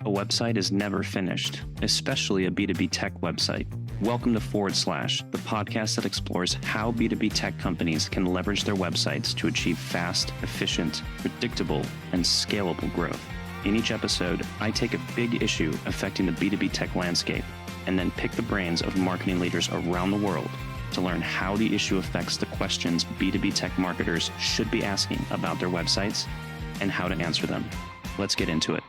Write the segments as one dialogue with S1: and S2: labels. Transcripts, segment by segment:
S1: A website is never finished, especially a B2B tech website. Welcome to ForwardSlash, the podcast that explores how B2B tech companies can leverage their websites to achieve fast, efficient, predictable, and scalable growth. In each episode, I take a big issue affecting the B2B tech landscape and then pick the brains of marketing leaders around the world to learn how the issue affects the questions B2B tech marketers should be asking about their websites and how to answer them. Let's get into it.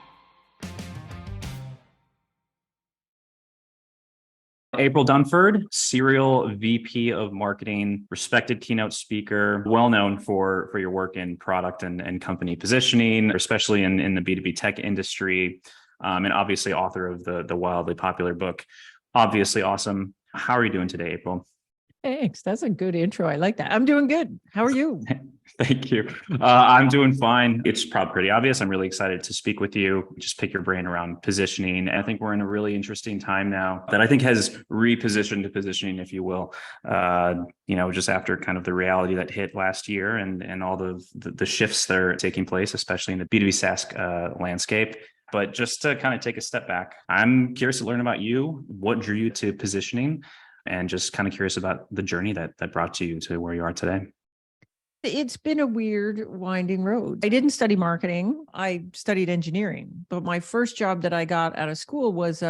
S1: April Dunford, serial VP of marketing, respected keynote speaker, well known for your work in product and company positioning, especially in the B2B tech industry, and obviously author of the wildly popular book, Obviously Awesome. How are you doing today, April?
S2: Thanks. That's a good intro. I like that. I'm doing good. How are you?
S1: Thank you. I'm doing fine. It's probably pretty obvious. I'm really excited to speak with you, just pick your brain around positioning. I think we're in a really interesting time now that I think has repositioned to positioning, if you will, just after kind of the reality that hit last year and all the shifts that are taking place, especially in the B2B SaaS landscape. But just to kind of take a step back, I'm curious to learn about you. What drew you to positioning? And just kind of curious about the journey that brought you to where you are today.
S2: It's been a weird, winding road. I didn't study marketing. I studied engineering, but my first job that I got out of school was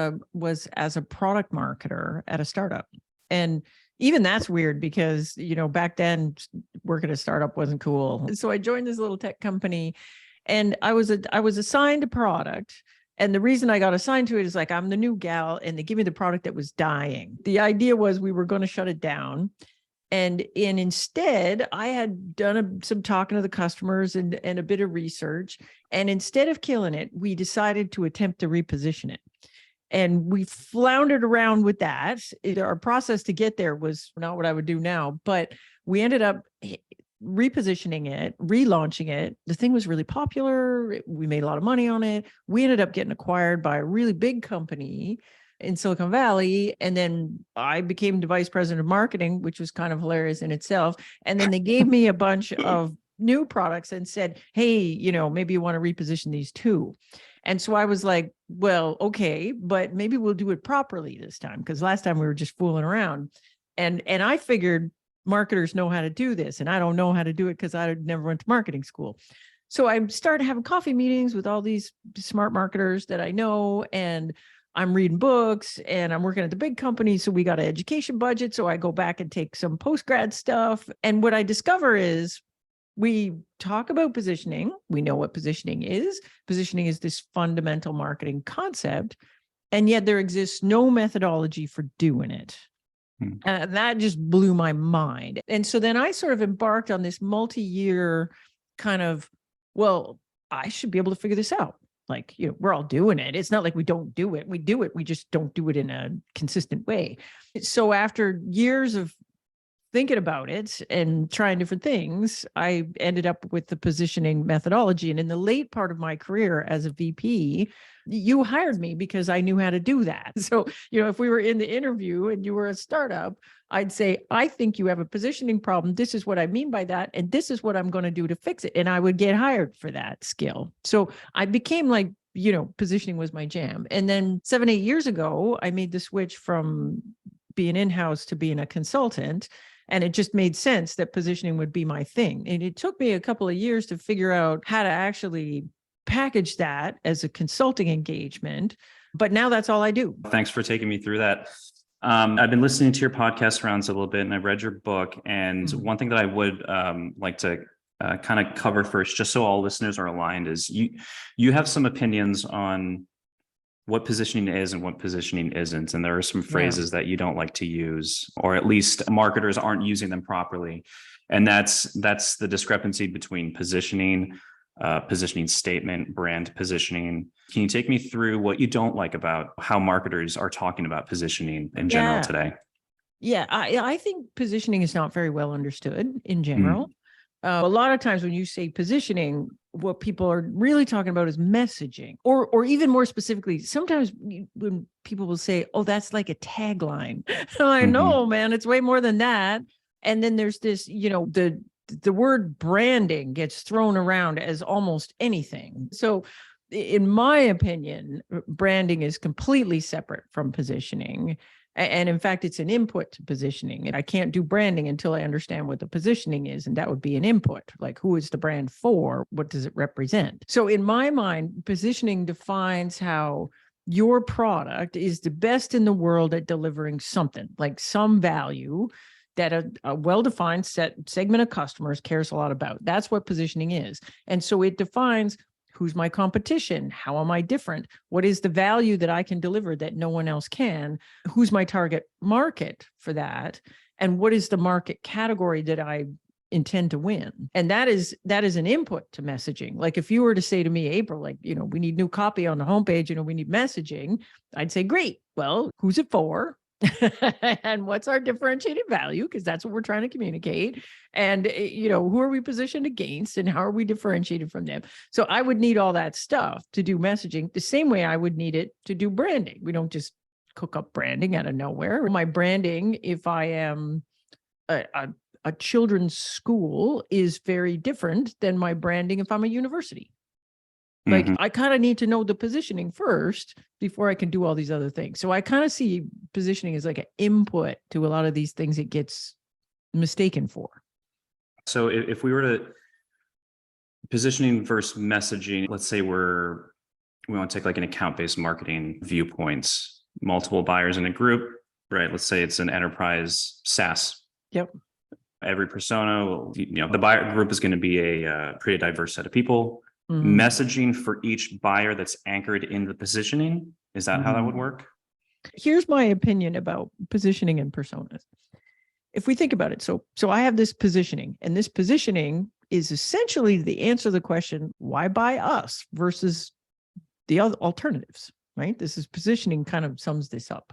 S2: as a product marketer at a startup. And even that's weird because, back then working at a startup wasn't cool. So I joined this little tech company and I was assigned a product. And the reason I got assigned to it is I'm the new gal and they give me the product that was dying. The idea was we were going to shut it down. And instead, I had done some talking to the customers and a bit of research. And instead of killing it, we decided to attempt to reposition it. And we floundered around with that. Our process to get there was not what I would do now, but we ended up repositioning it, relaunching it. The thing was really popular. We made a lot of money on it. We ended up getting acquired by a really big company in Silicon Valley. And then I became the vice president of marketing, which was kind of hilarious in itself. And then they gave me a bunch of new products and said, hey, maybe you want to reposition these too. And so I was like, well, okay, but maybe we'll do it properly this time. Because last time we were just fooling around. And I figured marketers know how to do this. And I don't know how to do it because I never went to marketing school. So I started having coffee meetings with all these smart marketers that I know. And I'm reading books and I'm working at the big company. So we got an education budget. So I go back and take some post-grad stuff. And what I discover is we talk about positioning. We know what positioning is. Positioning is this fundamental marketing concept. And yet there exists no methodology for doing it. And that just blew my mind. And so then I sort of embarked on this multi-year kind of, well, I should be able to figure this out. We're all doing it. It's not like we don't do it. We do it. We just don't do it in a consistent way. So after years of thinking about it and trying different things, I ended up with the positioning methodology. And in the late part of my career as a VP, you hired me because I knew how to do that. So, if we were in the interview and you were a startup, I'd say, I think you have a positioning problem. This is what I mean by that. And this is what I'm going to do to fix it. And I would get hired for that skill. So I became positioning was my jam. And then 7-8 years ago, I made the switch from being in-house to being a consultant. And it just made sense that positioning would be my thing. And it took me a couple of years to figure out how to actually package that as a consulting engagement. But now that's all I do.
S1: Thanks for taking me through that. I've been listening to your podcast rounds a little bit and I've read your book. And one thing that I would like to kind of cover first, just so all listeners are aligned, is you have some opinions on what positioning is and what positioning isn't. And there are some phrases that you don't like to use, or at least marketers aren't using them properly. And that's the discrepancy between positioning, positioning statement, brand positioning. Can you take me through what you don't like about how marketers are talking about positioning in general today?
S2: Yeah, I think positioning is not very well understood in general. A lot of times when you say positioning, what people are really talking about is messaging, or even more specifically, sometimes when people will say, oh, that's like a tagline. I know, man, it's way more than that. And then there's this, the word branding gets thrown around as almost anything. So in my opinion, branding is completely separate from positioning. And in fact, it's an input to positioning. And I can't do branding until I understand what the positioning is. And that would be an input. Like, who is the brand for? What does it represent? So in my mind, positioning defines how your product is the best in the world at delivering something, like some value that a well-defined segment of customers cares a lot about. That's what positioning is. And so it defines who's my competition, how am I different, what is the value that I can deliver that no one else can, who's my target market for that, and what is the market category that I intend to win. And that is an input to messaging. Like if you were to say to me, April, like, we need new copy on the homepage, we need messaging, I'd say, great. Well, who's it for? And what's our differentiated value? Because that's what we're trying to communicate. And, who are we positioned against and how are we differentiated from them? So I would need all that stuff to do messaging the same way I would need it to do branding. We don't just cook up branding out of nowhere. My branding, if I am a children's school, is very different than my branding if I'm a university. Like I kind of need to know the positioning first before I can do all these other things. So I kind of see positioning as like an input to a lot of these things it gets mistaken for.
S1: So if we were to positioning versus messaging, let's say we want to take like an account-based marketing viewpoints, multiple buyers in a group, right? Let's say it's an enterprise SaaS.
S2: Yep.
S1: Every persona, the buyer group is going to be a pretty diverse set of people. Messaging for each buyer that's anchored in the positioning. Is that how that would work?
S2: Here's my opinion about positioning and personas. If we think about it, so I have this positioning, and this positioning is essentially the answer to the question, why buy us versus the other alternatives, right? This is positioning kind of sums this up.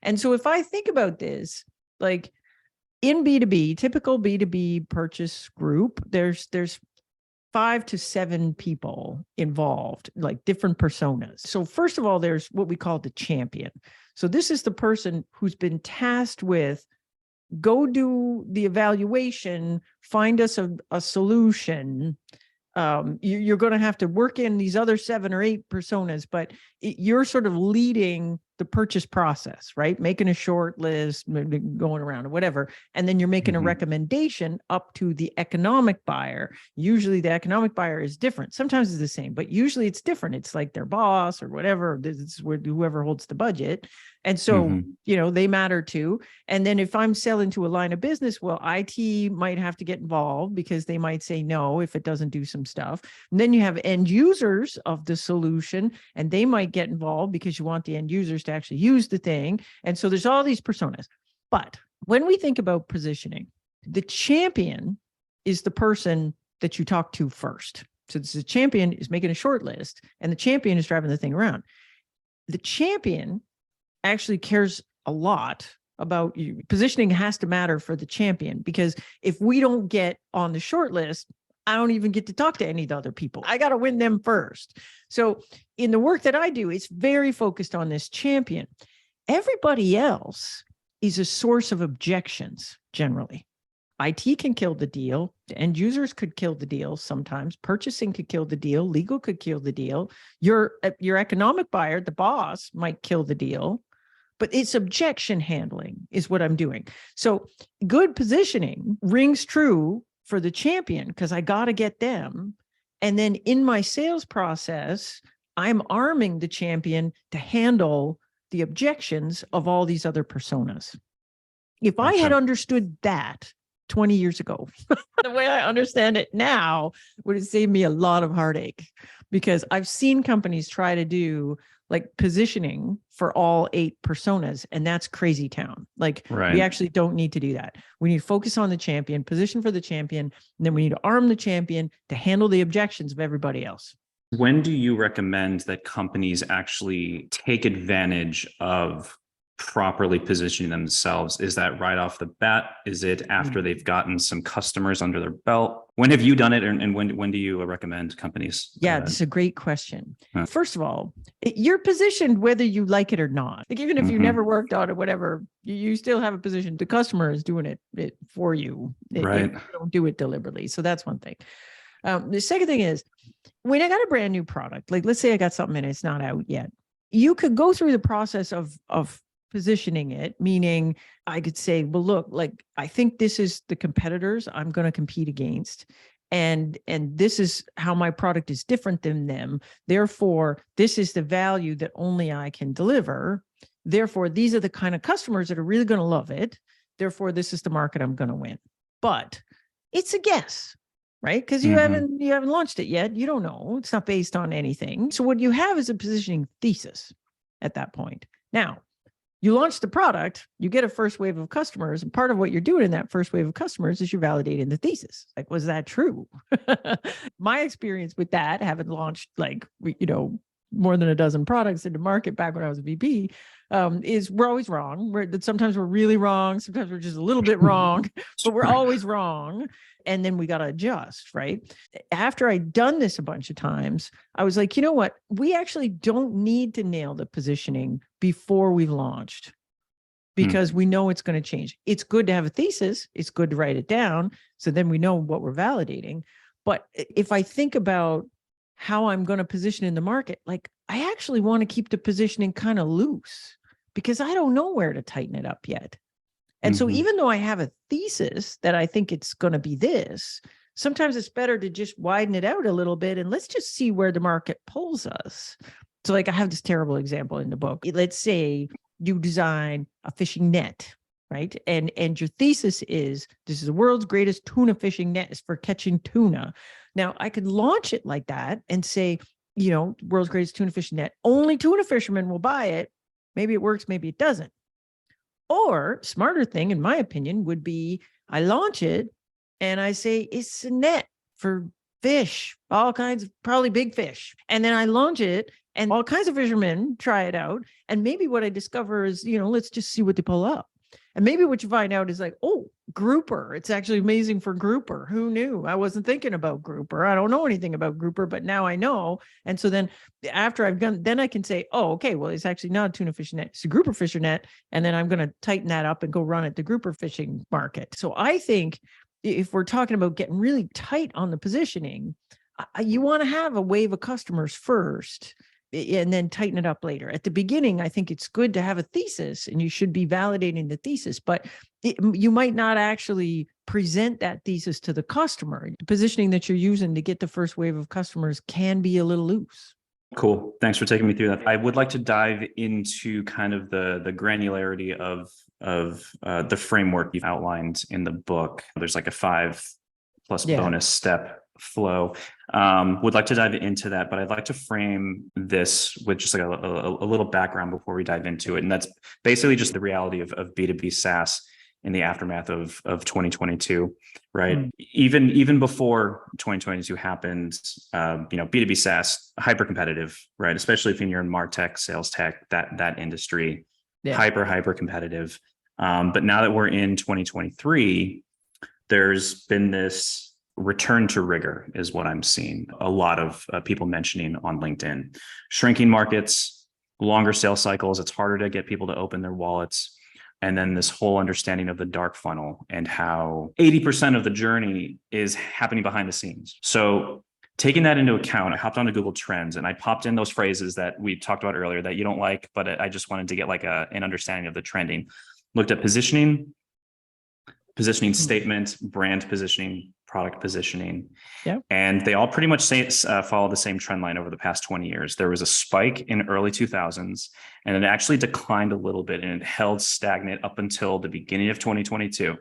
S2: And so if I think about this, like in B2B, typical B2B purchase group, there's 5 to 7 people involved, like different personas. So first of all, there's what we call the champion. So this is the person who's been tasked with go do the evaluation, find us a solution. You're going to have to work in these other 7 or 8 personas, but you're sort of leading the purchase process, right? Making a short list, going around or whatever. And then you're making a recommendation up to the economic buyer. Usually the economic buyer is different. Sometimes it's the same, but usually it's different. It's like their boss or whatever. This is whoever holds the budget. And so, they matter too. And then if I'm selling to a line of business, well, IT might have to get involved because they might say no if it doesn't do some stuff. And then you have end users of the solution, and they might get involved because you want the end users to actually use the thing. And so there's all these personas. But when we think about positioning, the champion is the person that you talk to first. So the champion is making a short list, and the champion is driving the thing around. The champion actually cares a lot about you. Positioning has to matter for the champion, because if we don't get on the short list, I don't even get to talk to any of the other people. I got to win them first. So in the work that I do, it's very focused on this champion. Everybody else is a source of objections generally. IT can kill the deal. The end users could kill the deal sometimes. Purchasing could kill the deal. Legal could kill the deal. Your economic buyer, the boss, might kill the deal. But it's objection handling is what I'm doing. So good positioning rings true for the champion because I got to get them. And then in my sales process, I'm arming the champion to handle the objections of all these other personas. If I had understood that 20 years ago, the way I understand it now would have saved me a lot of heartache, because I've seen companies try to do like positioning for all 8 personas, and that's crazy town. Like we actually don't need to do that. We need to focus on the champion, position for the champion, and then we need to arm the champion to handle the objections of everybody else.
S1: When do you recommend that companies actually take advantage of properly positioning themselves? Is that right off the bat? Is it after they've gotten some customers under their belt? When have you done it, and when do you recommend companies?
S2: Yeah, this is a great question. First of all, you're positioned whether you like it or not. Like even if you never worked on it, whatever, you still have a position. The customer is doing it for you.
S1: Right.
S2: You don't do it deliberately. So that's one thing. The second thing is, when I got a brand new product, like let's say I got something and it's not out yet, you could go through the process of positioning it, meaning I could say, well, look, like I think this is the competitors I'm going to compete against. And this is how my product is different than them. Therefore, this is the value that only I can deliver. Therefore, these are the kind of customers that are really going to love it. Therefore, this is the market I'm going to win. But it's a guess, right? Because you haven't launched it yet. You don't know. It's not based on anything. So what you have is a positioning thesis at that point. Now, you launch the product, you get a first wave of customers, and part of what you're doing in that first wave of customers is you're validating the thesis. Like, was that true? My experience with that, having launched more than a dozen products into market back when I was a VP, is we're always wrong. Sometimes we're really wrong. Sometimes we're just a little bit wrong, but we're always wrong. And then we got to adjust, right? After I'd done this a bunch of times, I was like, you know what? We actually don't need to nail the positioning before we've launched, because we know it's going to change. It's good to have a thesis. It's good to write it down. So then we know what we're validating. But if I think about how I'm going to position in the market, like I actually want to keep the positioning kind of loose because I don't know where to tighten it up yet. And so even though I have a thesis that I think it's going to be this, sometimes it's better to just widen it out a little bit and let's just see where the market pulls us. So like I have this terrible example in the book. Let's say you design a fishing net, right? And your thesis is this is the world's greatest tuna fishing net is for catching tuna. Now I could launch it like that and say, world's greatest tuna fishing net, only tuna fishermen will buy it. Maybe it works, maybe it doesn't. Or smarter thing, in my opinion, would be I launch it and I say it's a net for fish, all kinds of probably big fish. And then I launch it and all kinds of fishermen try it out. And maybe what I discover is, let's just see what they pull up. And maybe what you find out is like, oh, grouper. It's actually amazing for grouper. Who knew? I wasn't thinking about grouper. I don't know anything about grouper, but now I know. And so then after I've done, then I can say, oh, okay, well, it's actually not a tuna fishing net. It's a grouper fishing net. And then I'm going to tighten that up and go run at the grouper fishing market. So I think if we're talking about getting really tight on the positioning, you want to have a wave of customers first and then tighten it up later. At the beginning, I think it's good to have a thesis and you should be validating the thesis, but you might not actually present that thesis to the customer. The positioning that you're using to get the first wave of customers can be a little loose.
S1: Cool. Thanks for taking me through that. I would like to dive into kind of the granularity of the framework you've outlined in the book. There's like a 5+ bonus step flow. Would like to dive into that, but I'd like to frame this with just like a little background before we dive into it. And that's basically just the reality of B2B SaaS in the aftermath of 2022, right? Even before 2022 happened, B2B SaaS, hyper competitive, right? Especially if you're in MarTech, sales tech, that industry, hyper competitive. But now that we're in 2023, there's been this return to rigor is what I'm seeing. A lot of people mentioning on LinkedIn, shrinking markets, longer sales cycles. It's harder to get people to open their wallets. And then this whole understanding of the dark funnel and how 80% of the journey is happening behind the scenes. So taking that into account, I hopped onto Google Trends and I popped in those phrases that we talked about earlier that you don't like, but I just wanted to get like an understanding of the trending. Looked at positioning statement, brand positioning, product positioning. And they all pretty much follow the same trend line over the past 20 years. There was a spike in early 2000s, and it actually declined a little bit and it held stagnant up until the beginning of 2022.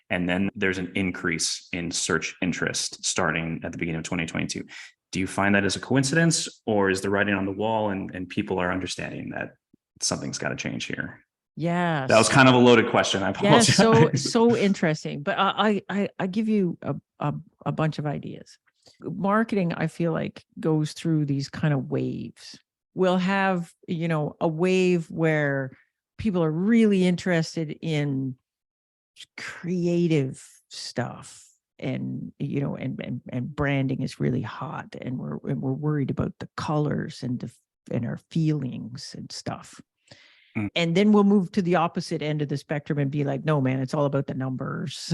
S1: And then there's an increase in search interest starting at the beginning of 2022. Do you find that as a coincidence, or is the writing on the wall and people are understanding that something's got to change here?
S2: Yeah,
S1: that was kind of a loaded question. I apologize.
S2: Yeah, so interesting. But I give you a bunch of ideas. Marketing, I feel like, goes through these kind of waves. We'll have, a wave where people are really interested in creative stuff, and and branding is really hot, and we're worried about the colors and our feelings and stuff. And then we'll move to the opposite end of the spectrum and be like, no, man, it's all about the numbers.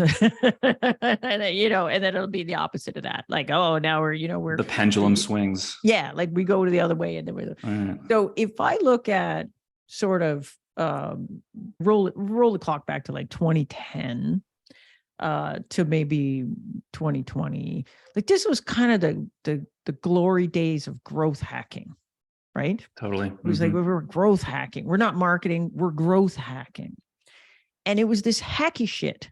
S2: And, you know, and then it'll be the opposite of that. Like, oh, now we're
S1: The pendulum swings.
S2: Yeah. Like we go to the other way and then we're,
S1: Right.
S2: so if I look at sort of, roll the clock back to like 2010, to maybe 2020, like this was kind of the glory days of growth hacking. Right?
S1: Totally.
S2: It was like, we're growth hacking. We're not marketing, we're growth hacking. And it was this hacky shit.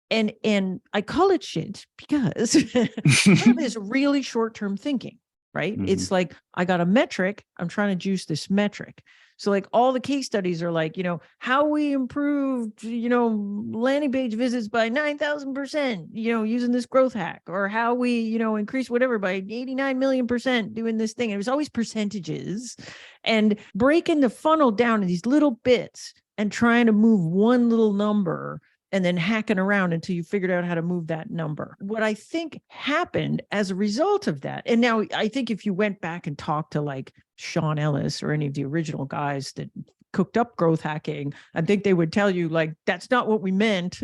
S2: And I call it shit because it's really short-term thinking, right? It's like, I got a metric, I'm trying to juice this metric. So like all the case studies are like, how we improved, landing page visits by 9,000%, using this growth hack, or how we, increased whatever by 89 million% doing this thing. And it was always percentages and breaking the funnel down to these little bits and trying to move one little number and then hacking around until you figured out how to move that number. What I think happened as a result of that, and now I think if you went back and talked to like Sean Ellis or any of the original guys that cooked up growth hacking, I think they would tell you like, that's not what we meant.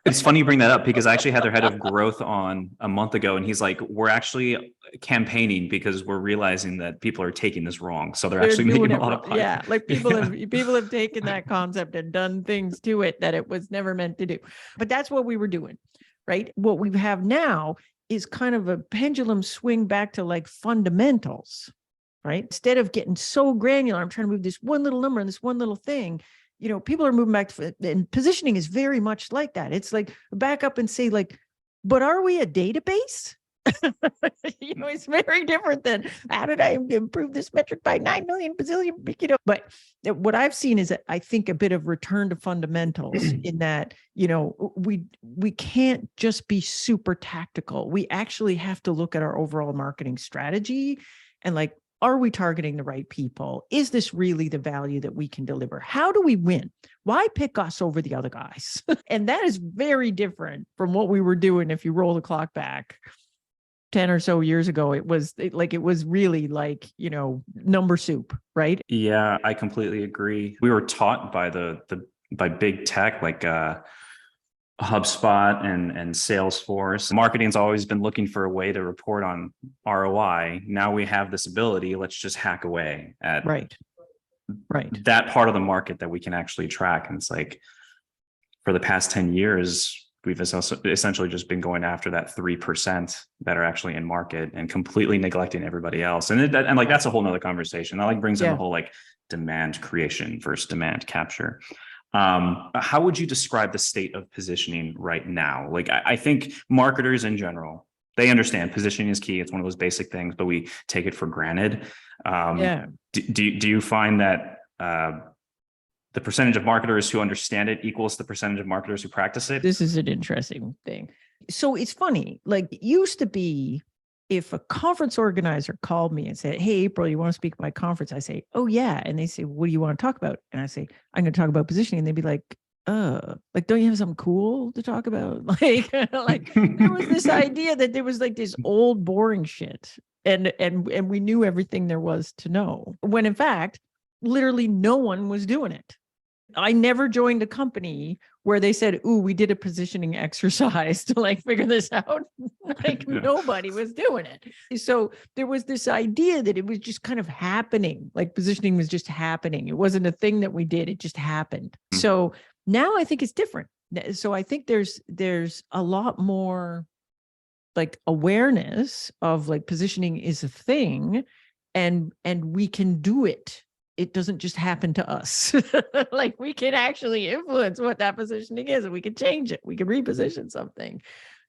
S1: It's funny you bring that up because I actually had their head of growth on a month ago, and he's like, we're actually campaigning because we're realizing that people are taking this wrong. So they're actually making a lot of money.
S2: Yeah, like people have taken that concept and done things to it that it was never meant to do. But that's what we were doing, right? What we have now is kind of a pendulum swing back to like fundamentals, right? Instead of getting so granular, I'm trying to move this one little number and this one little thing. People are moving back to, and positioning is very much like that. It's like back up and say like, but are we a database? It's very different than how did I improve this metric by 9 million bazillion, but what I've seen is I think a bit of return to fundamentals in that, we can't just be super tactical. We actually have to look at our overall marketing strategy and like, are we targeting the right people? Is this really the value that we can deliver? How do we win? Why pick us over the other guys? And that is very different from what we were doing. If you roll the clock back 10 or so years ago, it was really like, number soup, right?
S1: Yeah, I completely agree. We were taught by by big tech, like HubSpot and Salesforce. Marketing's always been looking for a way to report on ROI. Now we have this ability. Let's just hack away at
S2: right
S1: that part of the market that we can actually track. And it's like, for the past 10 years, we've essentially just been going after that 3% that are actually in market and completely neglecting everybody else. And like, that's a whole nother conversation. That like brings in the whole like demand creation versus demand capture. How would you describe the state of positioning right now? Like, I think marketers in general, they understand positioning is key. It's one of those basic things, but we take it for granted. Do you find that the percentage of marketers who understand it equals the percentage of marketers who practice it?
S2: This is an interesting thing. So it's funny, like it used to be, if a conference organizer called me and said, hey, April, you want to speak at my conference? I say, oh yeah. And they say, what do you want to talk about? And I say, I'm going to talk about positioning. And they'd be like, don't you have something cool to talk about? Like there was this idea that there was like this old boring shit and we knew everything there was to know, when in fact, literally no one was doing it. I never joined a company where they said, ooh, we did a positioning exercise to like figure this out. Like nobody was doing it. So there was this idea that it was just kind of happening. Like positioning was just happening. It wasn't a thing that we did. It just happened. So now I think it's different. So I think there's a lot more like awareness of like positioning is a thing and we can do it. It doesn't just happen to us. Like we can actually influence what that positioning is and we can change it. We can reposition something.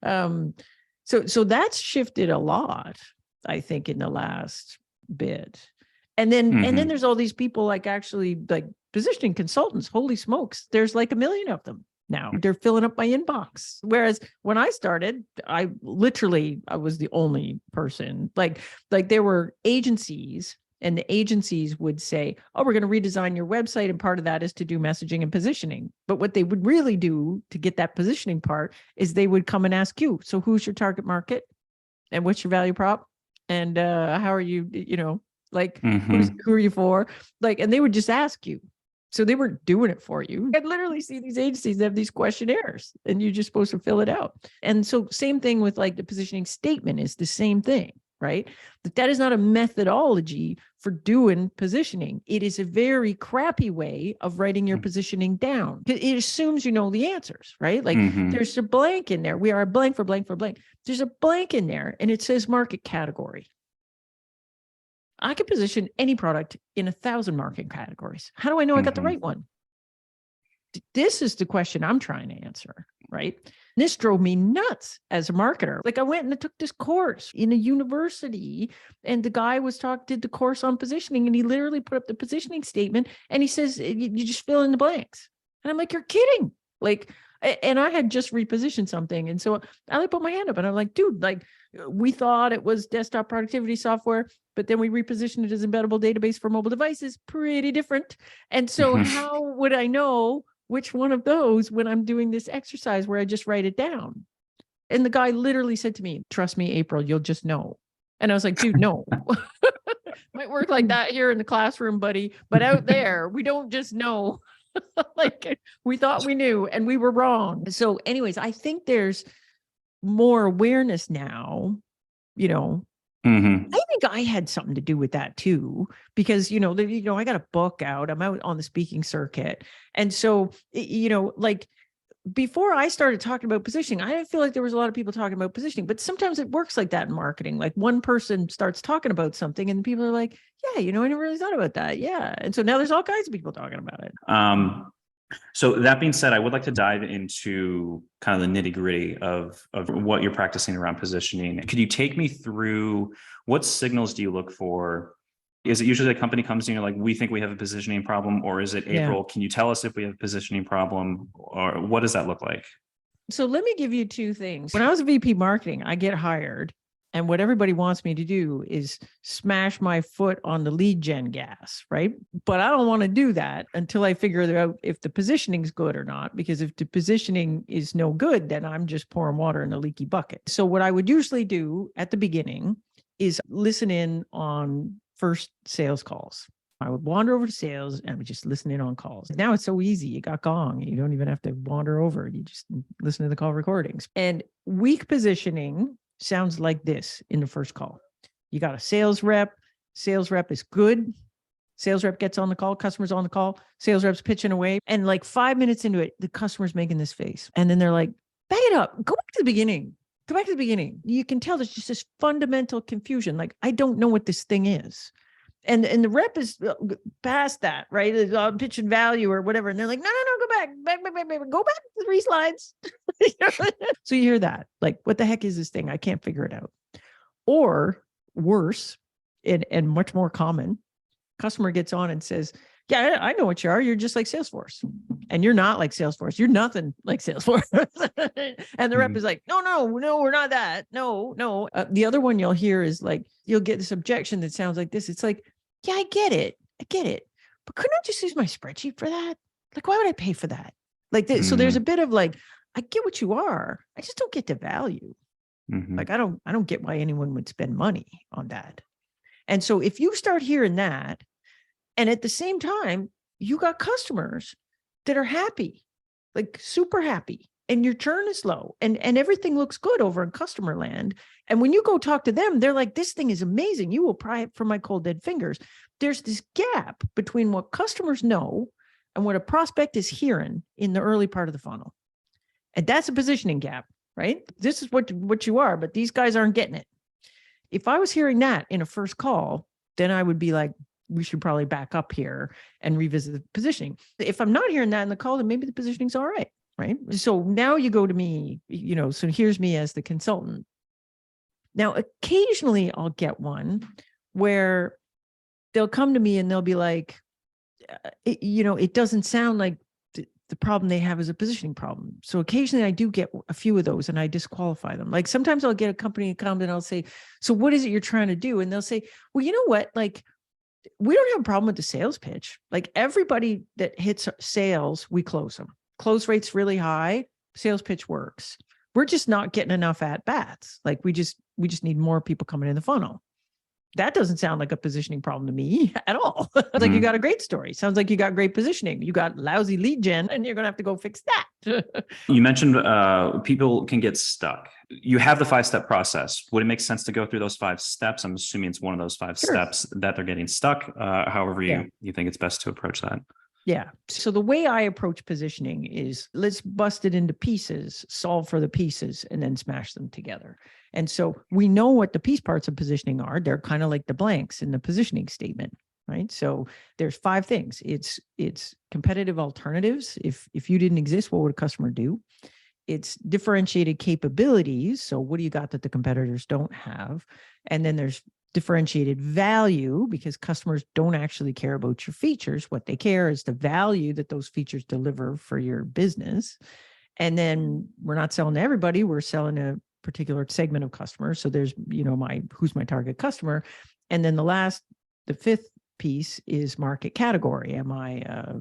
S2: So that's shifted a lot, I think, in the last bit. And then there's all these people like actually like positioning consultants. Holy smokes. There's like 1 million of them now. They're filling up my inbox. Whereas when I started, I was the only person. Like there were agencies. And the agencies would say, oh, we're going to redesign your website. And part of that is to do messaging and positioning. But what they would really do to get that positioning part is they would come and ask you, so who's your target market? And what's your value prop? And how are you, who are you for? Like, and they would just ask you. So they weren't doing it for you. I literally see these agencies that have these questionnaires and you're just supposed to fill it out. And so same thing with like the positioning statement is the same thing, right? That is not a methodology for doing positioning. It is a very crappy way of writing your positioning down. It assumes you know the answers, right? Like there's a blank in there. We are a blank for blank for blank. There's a blank in there and it says market category. I can position any product in 1,000 market categories. How do I know I got the right one? This is the question I'm trying to answer, right? This drove me nuts as a marketer. Like I went and I took this course in a university and the guy did the course on positioning and he literally put up the positioning statement and he says, you just fill in the blanks. And I'm like, you're kidding. Like, and I had just repositioned something. And so I like put my hand up and I'm like, dude, like we thought it was desktop productivity software, but then we repositioned it as embeddable database for mobile devices. Pretty different. And so how would I know which one of those when I'm doing this exercise where I just write it down? And the guy literally said to me, trust me, April, you'll just know. And I was like, dude, no. Might work like that here in the classroom, buddy. But out there, we don't just know. Like we thought we knew and we were wrong. So anyways, I think there's more awareness now, you know. I think I had something to do with that too, because, I got a book out, I'm out on the speaking circuit. And so, like before I started talking about positioning, I didn't feel like there was a lot of people talking about positioning, but sometimes it works like that in marketing. Like one person starts talking about something and people are like, yeah, I never really thought about that. Yeah. And so now there's all kinds of people talking about it.
S1: So that being said, I would like to dive into kind of the nitty gritty of what you're practicing around positioning. Could you take me through what signals do you look for? Is it usually a company comes to you like, we think we have a positioning problem, or is it April? Can you tell us if we have a positioning problem, or what does that look like?
S2: So let me give you two things. When I was a VP marketing, I get hired and what everybody wants me to do is smash my foot on the lead gen gas, right? But I don't want to do that until I figure out if the positioning is good or not, because if the positioning is no good, then I'm just pouring water in a leaky bucket. So what I would usually do at the beginning is listen in on first sales calls. I would wander over to sales and I would just listen in on calls. Now it's so easy. You got Gong. You don't even have to wander over. You just listen to the call recordings. And weak positioning sounds like this in the first call. You got a sales rep. Sales rep is good. Sales rep gets on the call. Customer's on the call. Sales rep's pitching away. And like 5 minutes into it, the customer's making this face. And then they're like, back it up. Go back to the beginning. Go back to the beginning. You can tell there's just this fundamental confusion. Like, I don't know what this thing is. And the rep is past that, right? It's pitching value or whatever. And they're like, no, go back, go back to 3 slides. So you hear that, like, what the heck is this thing? I can't figure it out. Or worse, and much more common, customer gets on and says, yeah, I know what you are. You're just like Salesforce. And you're not like Salesforce. You're nothing like Salesforce. And the rep is like, no, we're not that. No. The other one you'll hear is like, you'll get this objection that sounds like this. It's like, yeah, I get it. But couldn't I just use my spreadsheet for that? Like, why would I pay for that? Like this. So there's a bit of like, I get what you are. I just don't get the value. Like, I don't get why anyone would spend money on that. And so if you start hearing that, and at the same time, you got customers that are happy, like super happy, and your churn is low and everything looks good over in customer land. And when you go talk to them, they're like, this thing is amazing. You will pry it from my cold dead fingers. There's this gap between what customers know and what a prospect is hearing in the early part of the funnel. And that's a positioning gap, right? This is what you are, but these guys aren't getting it. If I was hearing that in a first call, then I would be like, we should probably back up here and revisit the positioning. If I'm not hearing that in the call, then maybe the positioning's all right. Right. So now you go to me, so here's me as the consultant. Now, occasionally I'll get one where they'll come to me and they'll be like, it doesn't sound like the problem they have is a positioning problem. So occasionally I do get a few of those and I disqualify them. Like sometimes I'll get a company to come and I'll say, so what is it you're trying to do? And they'll say, well, you know what? Like, we don't have a problem with the sales pitch. Like everybody that hits sales, we close them. Close rate's really high. Sales pitch works. We're just not getting enough at bats. Like we just need more people coming in the funnel. that doesn't sound like a positioning problem to me at all. It's like you got a great story. Sounds like you got great positioning. You got lousy lead gen and you're going to have to go fix that.
S1: You mentioned people can get stuck. You have the 5-step process. Would it make sense to go through those 5 steps? I'm assuming it's one of those 5
S2: Sure.
S1: steps that they're getting stuck. However,
S2: Yeah.
S1: you think it's best to approach that.
S2: Yeah. So the way I approach positioning is let's bust it into pieces, solve for the pieces, and then smash them together. And so we know what the piece parts of positioning are. They're kind of like the blanks in the positioning statement, right? So there's 5 things. It's competitive alternatives. If you didn't exist, what would a customer do? It's differentiated capabilities. So what do you got that the competitors don't have? And then there's differentiated value, because customers don't actually care about your features. What they care is the value that those features deliver for your business. And then we're not selling to everybody. We're selling a particular segment of customers. So there's, who's my target customer? And then the 5th piece is market category. Am I a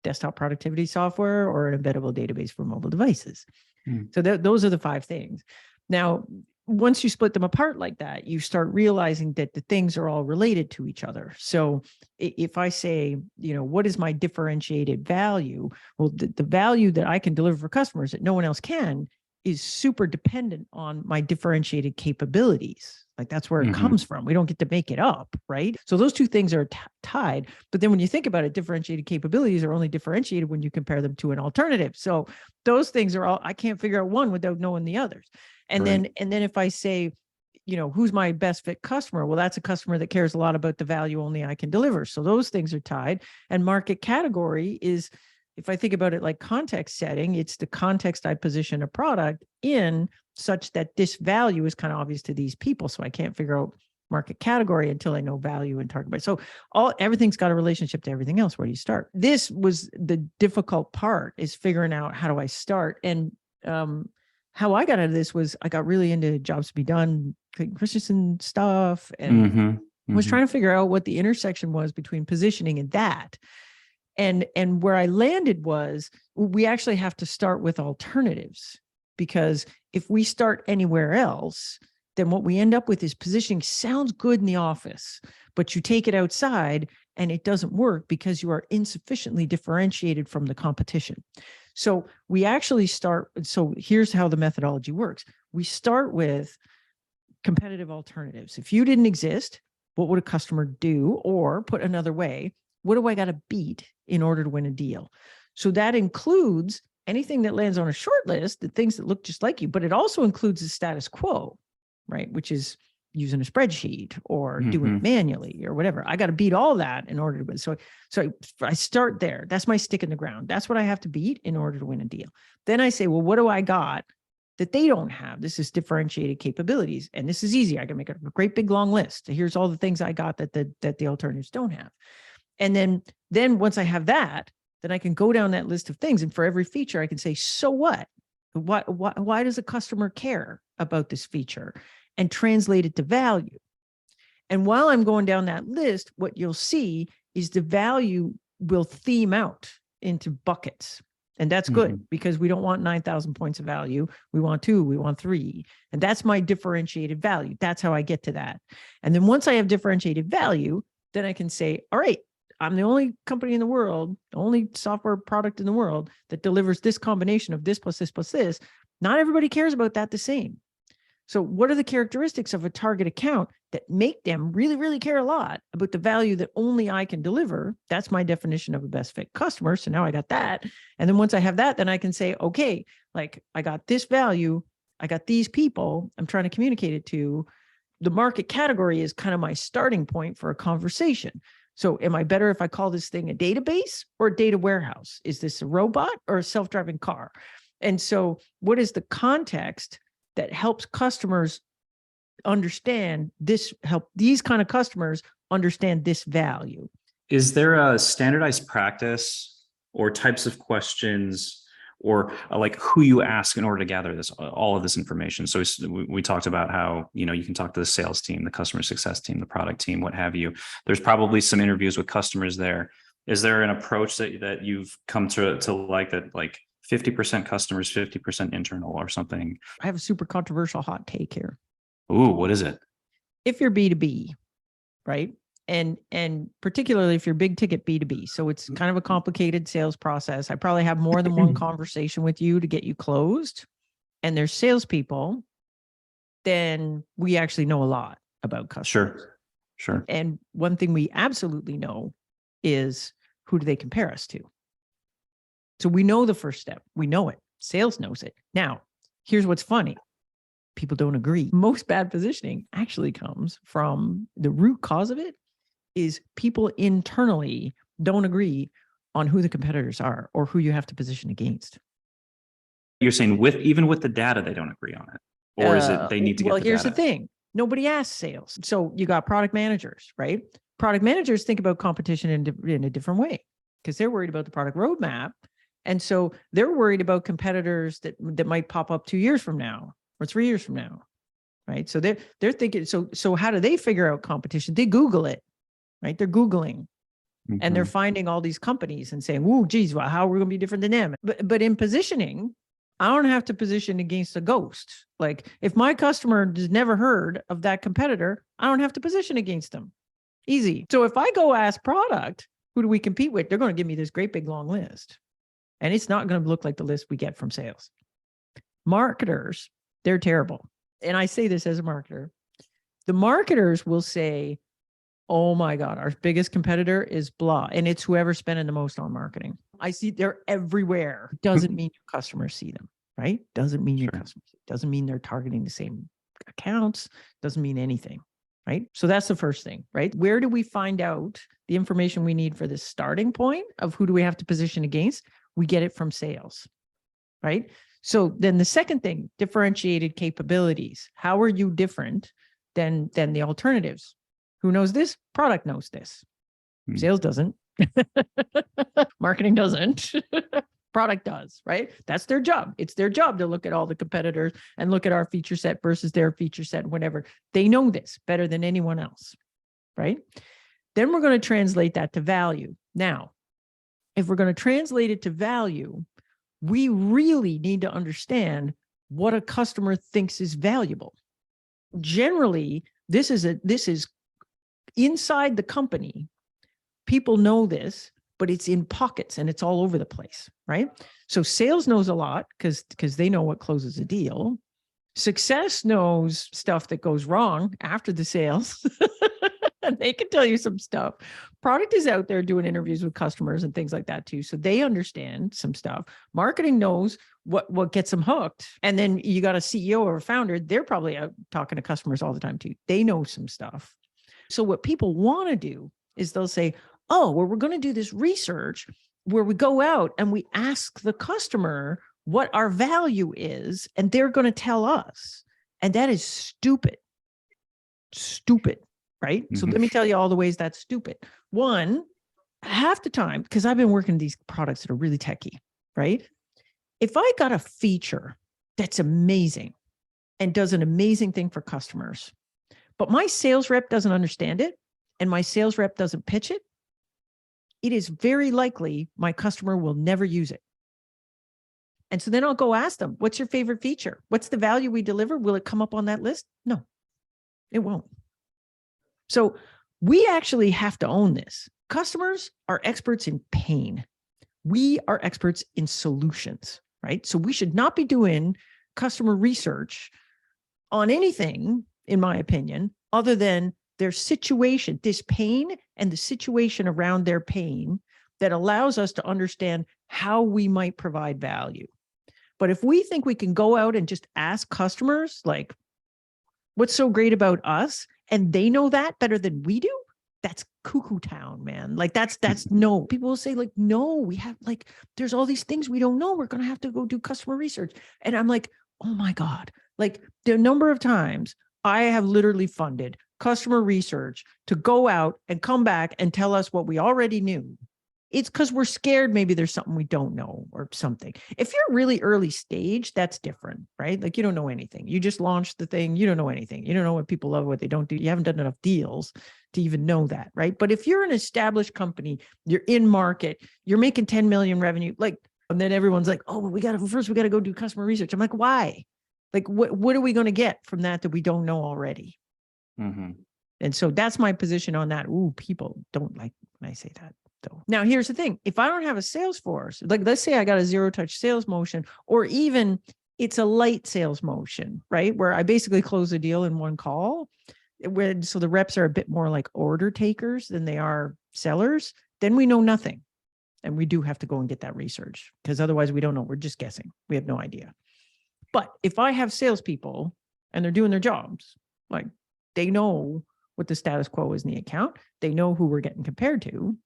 S2: desktop productivity software or an embeddable database for mobile devices? So those are the 5 things. Now, once you split them apart like that, you start realizing that the things are all related to each other. So if I say, what is my differentiated value? Well, the value that I can deliver for customers that no one else can is super dependent on my differentiated capabilities. Like that's where it comes from. We don't get to make it up, right? So those 2 things are tied. But then when you think about it, differentiated capabilities are only differentiated when you compare them to an alternative. So those things are all, I can't figure out one without knowing the others. And then if I say, who's my best fit customer? Well, that's a customer that cares a lot about the value only I can deliver. So those things are tied. And market category is, if I think about it like context setting, it's the context I position a product in such that this value is kind of obvious to these people. So I can't figure out market category until I know value and target. So everything's got a relationship to everything else. Where do you start? This was the difficult part, is figuring out how do I start. And how I got out of this was I got really into jobs to be done, Clayton Christensen stuff, and was trying to figure out what the intersection was between positioning and that. And where I landed was we actually have to start with alternatives, because if we start anywhere else, then what we end up with is positioning sounds good in the office, but you take it outside and it doesn't work because you are insufficiently differentiated from the competition. So we actually start. So here's how the methodology works. We start with competitive alternatives. If you didn't exist, what would a customer do? Or put another way, what do I got to beat in order to win a deal? So that includes anything that lands on a short list, the things that look just like you, but it also includes the status quo, right? Which is using a spreadsheet or doing it manually or whatever. I got to beat all that in order to win. So I start there. That's my stick in the ground. That's what I have to beat in order to win a deal. Then I say, well, what do I got that they don't have? This is differentiated capabilities. And this is easy. I can make a great big long list. Here's all the things I got that the alternatives don't have. And then once I have that, then I can go down that list of things. And for every feature, I can say, so what? Why does a customer care about this feature? And translate it to value. And while I'm going down that list, what you'll see is the value will theme out into buckets. And that's good because we don't want 9,000 points of value. We want 2, we want 3. And that's my differentiated value. That's how I get to that. And then once I have differentiated value, then I can say, all right, I'm the only company in the world, the only software product in the world that delivers this combination of this plus this plus this. Not everybody cares about that the same. So what are the characteristics of a target account that make them really, really care a lot about the value that only I can deliver? That's my definition of a best fit customer. So now I got that. And then once I have that, then I can say, okay, like I got this value, I got these people I'm trying to communicate it to. The market category is kind of my starting point for a conversation. So am I better if I call this thing a database or a data warehouse? Is this a robot or a self-driving car? And so what is the context that helps customers understand this, help these kind of customers understand this value?
S1: Is there a standardized practice or types of questions or like who you ask in order to gather all of this information? So we talked about how, you can talk to the sales team, the customer success team, the product team, what have you. There's probably some interviews with customers there. Is there an approach that you've come to like that, like 50% customers, 50% internal or something?
S2: I have a super controversial hot take here.
S1: Ooh, what is it?
S2: If you're B2B, right? And particularly if you're big ticket B2B. So it's kind of a complicated sales process. I probably have more than one conversation with you to get you closed. And there's salespeople, then we actually know a lot about customers.
S1: Sure.
S2: And one thing we absolutely know is, who do they compare us to? So we know the first step. We know it. Sales knows it. Now, here's what's funny. People don't agree. Most bad positioning actually comes from the root cause of it is people internally don't agree on who the competitors are or who you have to position against.
S1: You're saying even with the data, they don't agree on it, or is it they need to get the
S2: here's
S1: data?
S2: the thing. Nobody asks sales. So you got product managers, right? Product managers think about competition in a different way because they're worried about the product roadmap. And so they're worried about competitors that might pop up 2 years from now or 3 years from now, right? So they're thinking, so how do they figure out competition? They Google it, right? They're Googling and they're finding all these companies and saying, "Ooh, geez, well, how are we going to be different than them?" But in positioning, I don't have to position against a ghost. Like if my customer has never heard of that competitor, I don't have to position against them. Easy. So if I go ask product, who do we compete with? They're going to give me this great big long list. And it's not going to look like the list we get from sales. Marketers, they're terrible. And I say this as a marketer. The marketers will say, "Oh my God, our biggest competitor is blah." And it's whoever's spending the most on marketing. I see they're everywhere. Doesn't mean your customers see them, right? Doesn't mean your customers. Doesn't mean they're targeting the same accounts. Doesn't mean anything, right? So that's the first thing, right? Where do we find out the information we need for this starting point of who do we have to position against? We get it from sales, right? So then the second thing, differentiated capabilities. How are you different than the alternatives? Who knows this? Product knows this. Sales doesn't. Marketing doesn't. Product does, right? That's their job. It's their job to look at all the competitors and look at our feature set versus their feature set and whatever. They know this better than anyone else, right? Then we're going to translate that to value. Now, if we're going to translate it to value, we really need to understand what a customer thinks is valuable. Generally, this is inside the company. People know this, but it's in pockets and it's all over the place, right? So sales knows a lot because they know what closes a deal. Success knows stuff that goes wrong after the sales. And they can tell you some stuff. Product is out there doing interviews with customers and things like that too. So they understand some stuff. Marketing knows what gets them hooked. And then you got a CEO or a founder, they're probably out talking to customers all the time too. They know some stuff. So what people want to do is they'll say, "Oh, well, we're going to do this research where we go out and we ask the customer what our value is, and they're going to tell us." And that is stupid. Stupid, right? So let me tell you all the ways that's stupid. One, half the time, because I've been working these products that are really techy, right? If I got a feature that's amazing and does an amazing thing for customers, but my sales rep doesn't understand it and my sales rep doesn't pitch it, it is very likely my customer will never use it. And so then I'll go ask them, "What's your favorite feature? What's the value we deliver? Will it come up on that list?" No, it won't. So we actually have to own this. Customers are experts in pain. We are experts in solutions, right? So we should not be doing customer research on anything, in my opinion, other than their situation, this pain and the situation around their pain that allows us to understand how we might provide value. But if we think we can go out and just ask customers, like, "What's so great about us?" and they know that better than we do, that's cuckoo town, man. Like that's no. People will say like, "No, we have like, there's all these things we don't know. We're going to have to go do customer research." And I'm like, oh my God, like the number of times I have literally funded customer research to go out and come back and tell us what we already knew. It's because we're scared maybe there's something we don't know or something. If you're really early stage, that's different, right? Like you don't know anything. You just launched the thing. You don't know anything. You don't know what people love, what they don't do. You haven't done enough deals to even know that, right? But if you're an established company, you're in market, you're making 10 million revenue, like, and then everyone's like, "Oh, well, we got to go do customer research." I'm like, why? Like, what are we going to get from that we don't know already? And so that's my position on that. Ooh, people don't like when I say that though. Now, here's the thing. If I don't have a sales force, like let's say I got a zero touch sales motion, or even it's a light sales motion, right? Where I basically close a deal in one call. So the reps are a bit more like order takers than they are sellers, then we know nothing. And we do have to go and get that research, because otherwise we don't know. We're just guessing. We have no idea. But if I have salespeople and they're doing their jobs, like they know what the status quo is in the account, they know who we're getting compared to.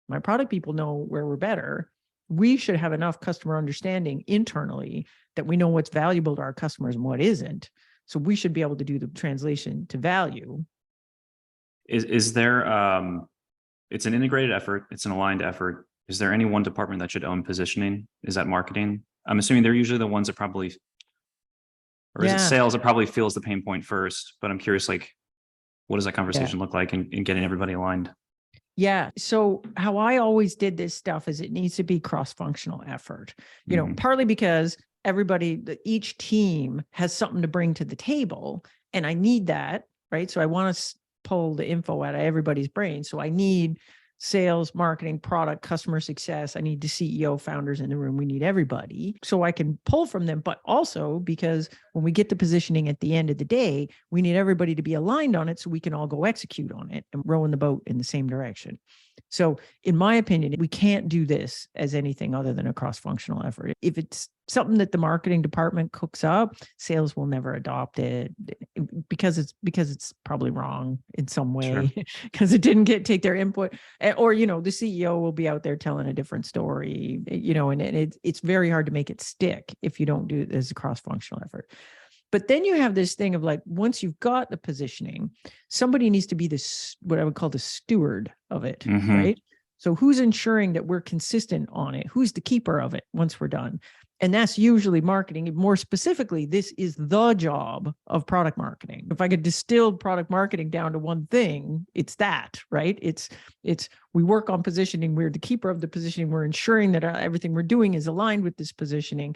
S2: My product people know where we're better. We should have enough customer understanding internally that we know what's valuable to our customers and what isn't. So we should be able to do the translation to value.
S1: Is there, it's an integrated effort. It's an aligned effort. Is there any one department that should own positioning? Is that marketing? I'm assuming they're usually the ones that probably, or is it sales that probably feels the pain point first? But I'm curious, like, what does that conversation look like in getting everybody aligned?
S2: Yeah. So how I always did this stuff is it needs to be cross-functional effort, you know, partly because everybody, each team has something to bring to the table, and I need that, right? So I want to pull the info out of everybody's brain. So I need sales, marketing, product, customer success. I need the CEO, founders in the room. We need everybody so I can pull from them, but also because when we get to positioning at the end of the day, we need everybody to be aligned on it so we can all go execute on it and row in the boat in the same direction. So in my opinion, we can't do this as anything other than a cross-functional effort. If it's something that the marketing department cooks up, sales will never adopt it because it's probably wrong in some way, because it didn't take their input, or, you know, the CEO will be out there telling a different story, you know, and it's very hard to make it stick if you don't do it as a cross-functional effort. But then you have this thing of like, once you've got the positioning, somebody needs to be this, what I would call the steward of it, right? So who's ensuring that we're consistent on it? Who's the keeper of it once we're done? And that's usually marketing. More specifically, this is the job of product marketing. If I could distill product marketing down to one thing, it's that, right? It's we work on positioning. We're the keeper of the positioning. We're ensuring that everything we're doing is aligned with this positioning.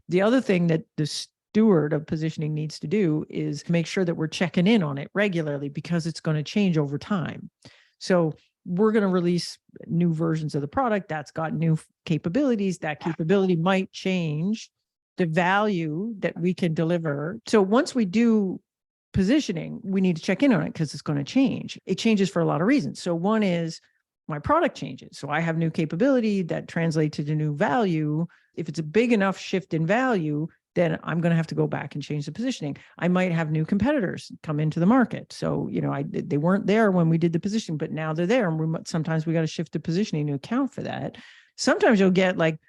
S2: The other thing that the steward of positioning needs to do is make sure that we're checking in on it regularly, because it's going to change over time. So we're going to release new versions of the product that's got new capabilities. That capability might change the value that we can deliver. So once we do positioning, we need to check in on it because it's going to change. It changes for a lot of reasons. So one is my product changes. So I have new capability that translates to the new value. If it's a big enough shift in value, then I'm going to have to go back and change the positioning. I might have new competitors come into the market. So, you know, they weren't there when we did the positioning, but now they're there. And sometimes we got to shift the positioning to account for that. Sometimes you'll get like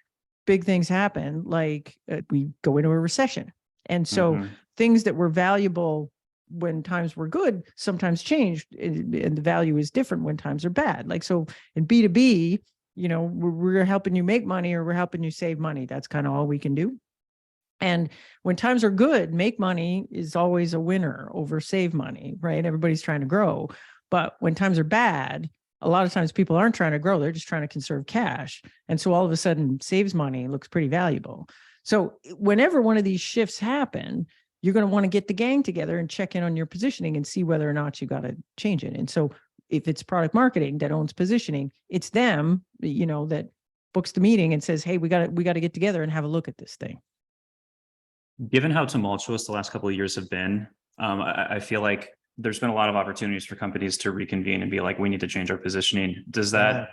S2: big things happen, like we go into a recession. And so things that were valuable when times were good sometimes change, and the value is different when times are bad. Like, so in B2B, you know, we're helping you make money or we're helping you save money. That's kind of all we can do. And when times are good, make money is always a winner over save money, right? Everybody's trying to grow. But when times are bad, a lot of times people aren't trying to grow. They're just trying to conserve cash. And so all of a sudden saves money looks pretty valuable. So whenever one of these shifts happen, you're going to want to get the gang together and check in on your positioning and see whether or not you got to change it. And so if it's product marketing that owns positioning, it's them, you know, that books the meeting and says, hey, we got to get together and have a look at this thing.
S1: Given how tumultuous the last couple of years have been, I feel like there's been a lot of opportunities for companies to reconvene and be like, we need to change our positioning. Does that,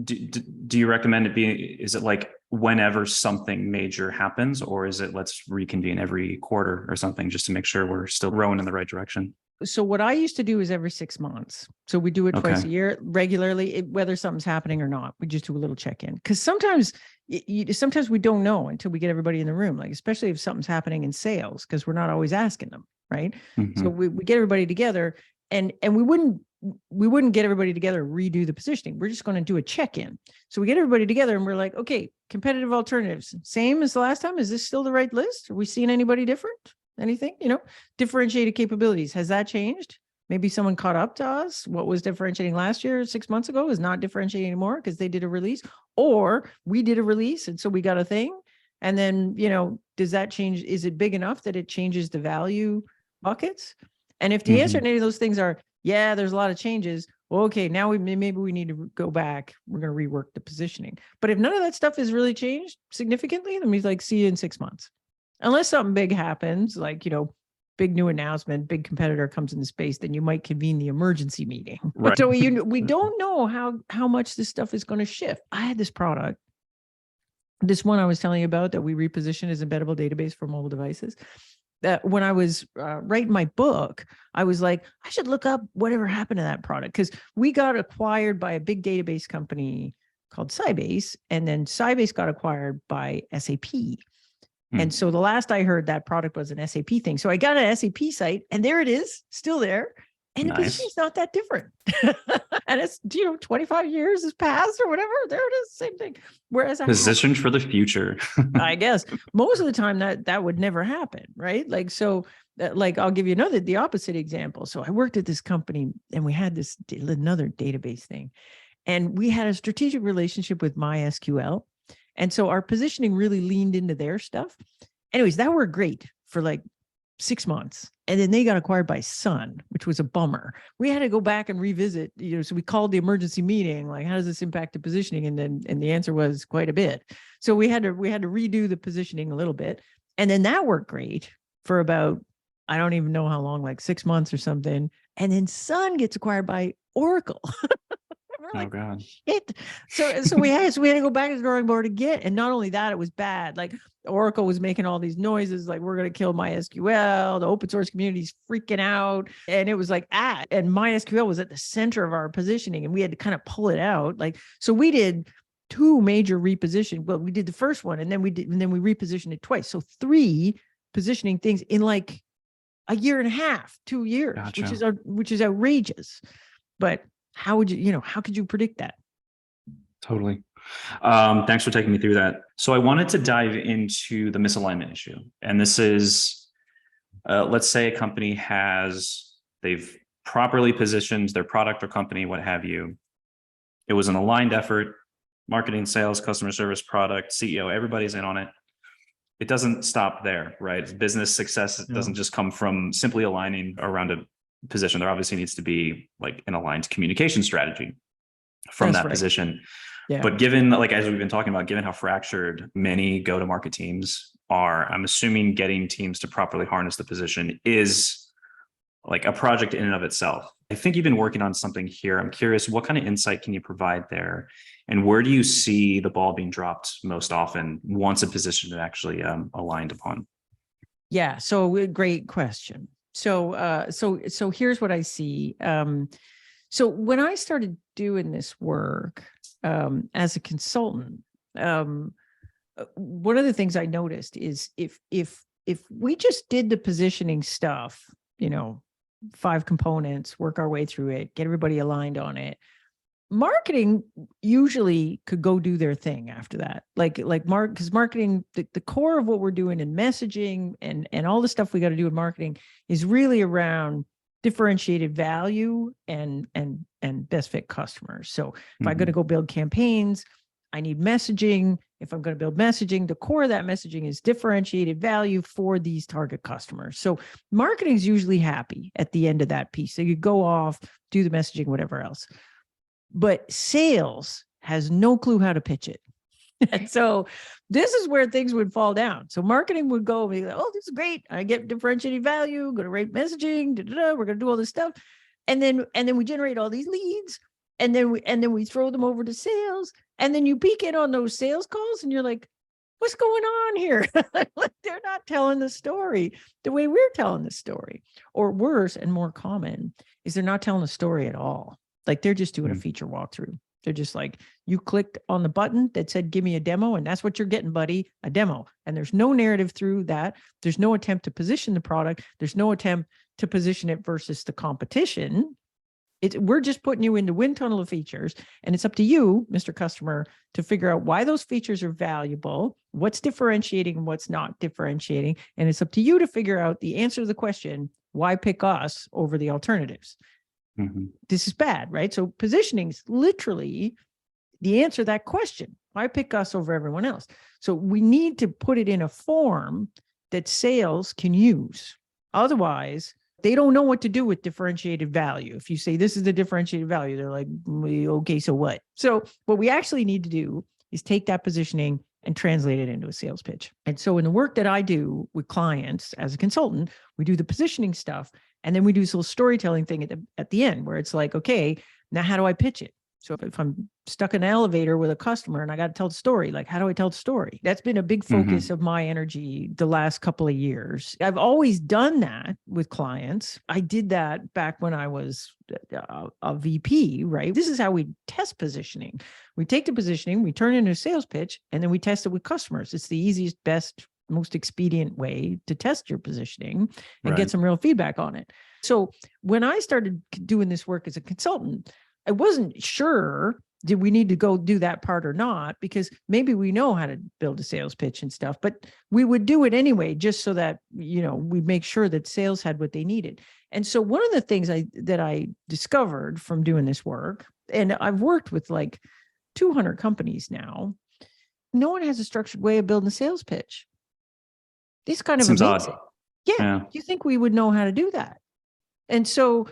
S1: do you recommend it be, is it like whenever something major happens, or is it let's reconvene every quarter or something just to make sure we're still rowing in the right direction?
S2: So what I used to do is every 6 months. So we do it twice a year regularly, whether something's happening or not. We just do a little check-in, because sometimes we don't know until we get everybody in the room, like especially if something's happening in sales, because we're not always asking them, right? So we get everybody together, and we wouldn't get everybody together and redo the positioning. We're just going to do a check-in. So we get everybody together and we're like, okay, competitive alternatives, same as the last time. Is this still the right list? Are we seeing anybody different? Anything, you know, differentiated capabilities. Has that changed? Maybe someone caught up to us. What was differentiating last year, 6 months ago, is not differentiating anymore because they did a release, or we did a release. And so we got a thing. And then, you know, does that change? Is it big enough that it changes the value buckets? And if the answer to any of those things are Yeah, there's a lot of changes. Well, okay, now maybe we need to go back. We're going to rework the positioning. But if none of that stuff has really changed significantly, then we like see you in 6 months. Unless something big happens, like, big new announcement, big competitor comes into space, then you might convene the emergency meeting.
S1: Right.
S2: So we don't know how much this stuff is going to shift. I had this product, this one I was telling you about that we repositioned as embeddable database for mobile devices. That when I was writing my book, I was like, I should look up whatever happened to that product, because we got acquired by a big database company called Sybase, and then Sybase got acquired by SAP. And so the last I heard, that product was an SAP thing. So I got an SAP site, and there it is, still there. And the positioning's not that different. And it's, 25 years has passed or whatever. There it is, same thing. Whereas
S1: positioned for the future.
S2: I guess most of the time that would never happen, right? Like, so like, I'll give you the opposite example. So I worked at this company, and we had another database thing, and we had a strategic relationship with MySQL. And so our positioning really leaned into their stuff. Anyways, that worked great for like 6 months. And then they got acquired by Sun, which was a bummer. We had to go back and revisit, so we called the emergency meeting, like, how does this impact the positioning? And the answer was quite a bit. So we had to redo the positioning a little bit. And then that worked great for about, I don't even know how long, like 6 months or something. And then Sun gets acquired by Oracle. Like,
S1: oh God.
S2: Shit. So we had to go back to the drawing board again. And not only that, it was bad. Like, Oracle was making all these noises, like, we're going to kill MySQL. The open source community's freaking out. And it was like, and MySQL was at the center of our positioning, and we had to kind of pull it out. Like, so we did 2 major reposition. Well, we did the first one, and then we repositioned it twice. So 3 positioning things in like a year and a half, 2 years,
S1: Gotcha.
S2: which is outrageous. But how would how could you predict that?
S1: Totally. Thanks for taking me through that. So I wanted to dive into the misalignment issue. And this is, let's say a company they've properly positioned their product or company, what have you. It was an aligned effort, marketing, sales, customer service, product, CEO, everybody's in on it. It doesn't stop there, right? Business success doesn't just come from simply aligning around a position. There obviously needs to be like an aligned communication strategy from that position.
S2: Yeah.
S1: But given, like, as we've been talking about, given how fractured many go-to-market teams are, I'm assuming getting teams to properly harness the position is like a project in and of itself. I think you've been working on something here. I'm curious, what kind of insight can you provide there? And where do you see the ball being dropped most often once a position is actually aligned upon?
S2: Yeah. So great question. So here's what I see. So when I started doing this work as a consultant, one of the things I noticed is if we just did the positioning stuff, 5 components, work our way through it, get everybody aligned on it, marketing usually could go do their thing after that. Because marketing, the core of what we're doing in messaging and all the stuff we got to do in marketing is really around differentiated value and best fit customers. So if I'm going to go build campaigns, I need messaging. If I'm going to build messaging, the core of that messaging is differentiated value for these target customers. So marketing's usually happy at the end of that piece. So you go off, do the messaging, whatever else. But sales has no clue how to pitch it. And so this is where things would fall down. So marketing would go, oh, this is great. I get differentiated value, going to rate messaging, we're going to do all this stuff. And then we generate all these leads. And then we throw them over to sales. And then you peek in on those sales calls and you're like, what's going on here? They're not telling the story the way we're telling the story. Or worse and more common is they're not telling the story at all. Like, they're just doing a feature walkthrough. They're just like, you clicked on the button that said, give me a demo. And that's what you're getting, buddy, a demo. And there's no narrative through that. There's no attempt to position the product. There's no attempt to position it versus the competition. We're just putting you in the wind tunnel of features. And it's up to you, Mr. Customer, to figure out why those features are valuable, what's differentiating and what's not differentiating. And it's up to you to figure out the answer to the question, why pick us over the alternatives? This is bad, right? So positioning is literally the answer to that question. Why pick us over everyone else? So we need to put it in a form that sales can use. Otherwise, They don't know what to do with differentiated value. If you say this is the differentiated value, they're like, okay, so what? So what we actually need to do is take that positioning and translate it into a sales pitch. And so in the work that I do with clients as a consultant, we do the positioning stuff. And then we do this little storytelling thing at the end where it's like, okay, now how do I pitch it? So if I'm stuck in an elevator with a customer and I got to tell the story, like, how do I tell the story? That's been a big focus of my energy the last couple of years. I've always done that with clients. I did that back when I was a VP, right? This is how we test positioning. We take the positioning, we turn it into a sales pitch, and then we test it with customers. It's the easiest, best, most expedient way to test your positioning and get some real feedback on it. So when I started doing this work as a consultant, I wasn't sure, did we need to go do that part or not? Because maybe we know how to build a sales pitch and stuff, but we would do it anyway, just so that, we'd make sure that sales had what they needed. And so one of the things that I discovered from doing this work, and I've worked with like 200 companies now, no one has a structured way of building a sales pitch. It's kind of amazing. Yeah. You think we would know how to do that? And so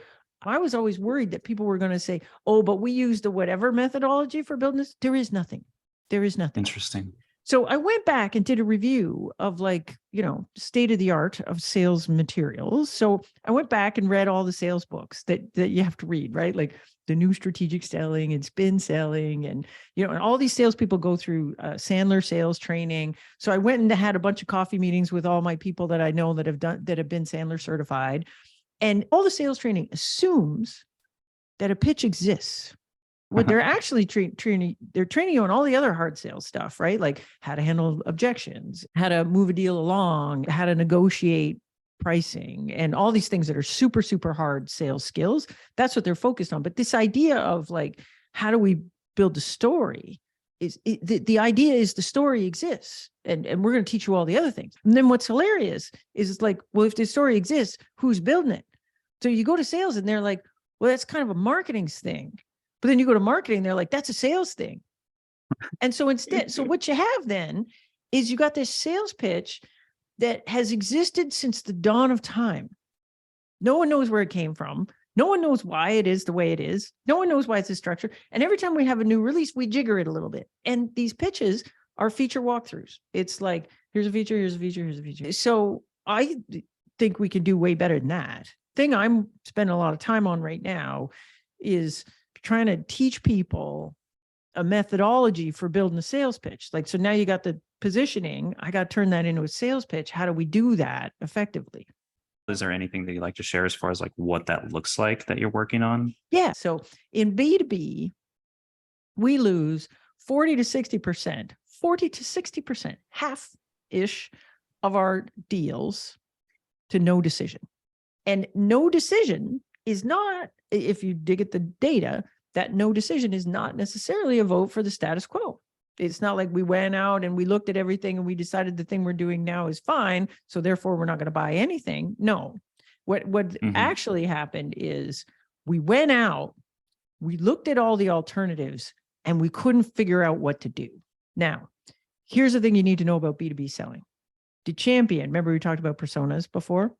S2: I was always worried that people were going to say, oh, but we use the whatever methodology for building this. There is nothing. There is nothing.
S1: Interesting.
S2: So I went back and did a review of state of the art of sales materials. So I went back and read all the sales books that you have to read, right? Like the New Strategic Selling and Spin Selling, and and all these salespeople go through Sandler sales training. So I went and had a bunch of coffee meetings with all my people that I know that have been Sandler certified. And all the sales training assumes that a pitch exists. What they're actually training you on all the other hard sales stuff, right? Like how to handle objections, how to move a deal along, how to negotiate pricing, and all these things that are super, super hard sales skills. That's what they're focused on. But this idea of like, how do we build a story? The idea is the story exists, and we're going to teach you all the other things. And then what's hilarious is it's like, well, if the story exists, who's building it? So you go to sales and they're like, well, that's kind of a marketing thing. But then you go to marketing, they're like, that's a sales thing. And so so what you have then is you got this sales pitch that has existed since the dawn of time. No one knows where it came from. No one knows why it is the way it is. No one knows why it's a structure. And every time we have a new release, we jigger it a little bit. And these pitches are feature walkthroughs. It's like, here's a feature, here's a feature, here's a feature. So I think we can do way better than that. Thing I'm spending a lot of time on right now is trying to teach people a methodology for building a sales pitch. Like, so now you got the positioning, I got to turn that into a sales pitch. How do we do that effectively?
S1: Is there anything that you'd like to share as far as like what that looks like that you're working on?
S2: Yeah. So in B2B, we lose 40 to 60%, 40 to 60%, half-ish of our deals to no decision. And no decision is not, if you dig at the data, that no decision is not necessarily a vote for the status quo. It's not like we went out and we looked at everything and we decided the thing we're doing now is fine, so therefore we're not going to buy anything. No. What actually happened is we went out, we looked at all the alternatives, and we couldn't figure out what to do. Now, here's the thing you need to know about B2B selling. The champion, remember we talked about personas before?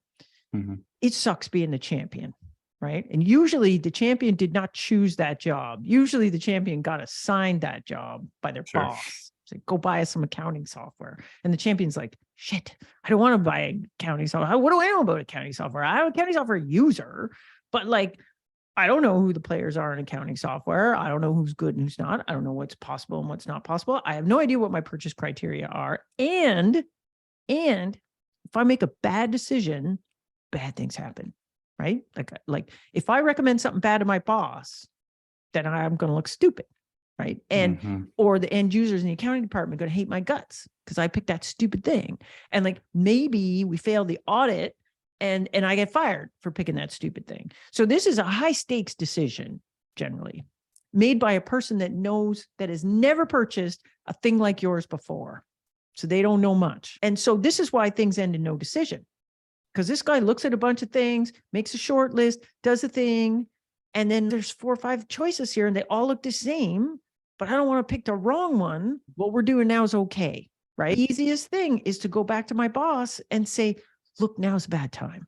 S2: It sucks being the champion, right? And usually the champion did not choose that job. Usually the champion got assigned that job by their boss. So go buy us some accounting software. And the champion's like, shit, I don't want to buy accounting software. What do I know about accounting software? I'm an accounting software user, but like, I don't know who the players are in accounting software. I don't know who's good and who's not. I don't know what's possible and what's not possible. I have no idea what my purchase criteria are. And if I make a bad decision, bad things happen, right? Like if I recommend something bad to my boss, then I'm going to look stupid, right? And or the end users in the accounting department are going to hate my guts because I picked that stupid thing. And like maybe we fail the audit and I get fired for picking that stupid thing. So this is a high stakes decision generally made by a person that has never purchased a thing like yours before. So they don't know much. And so this is why things end in no decision. Because this guy looks at a bunch of things, makes a short list, does a thing, and then there's 4 or 5 choices here and they all look the same, but I don't want to pick the wrong one. What we're doing now is okay, right? The easiest thing is to go back to my boss and say, look, now's a bad time.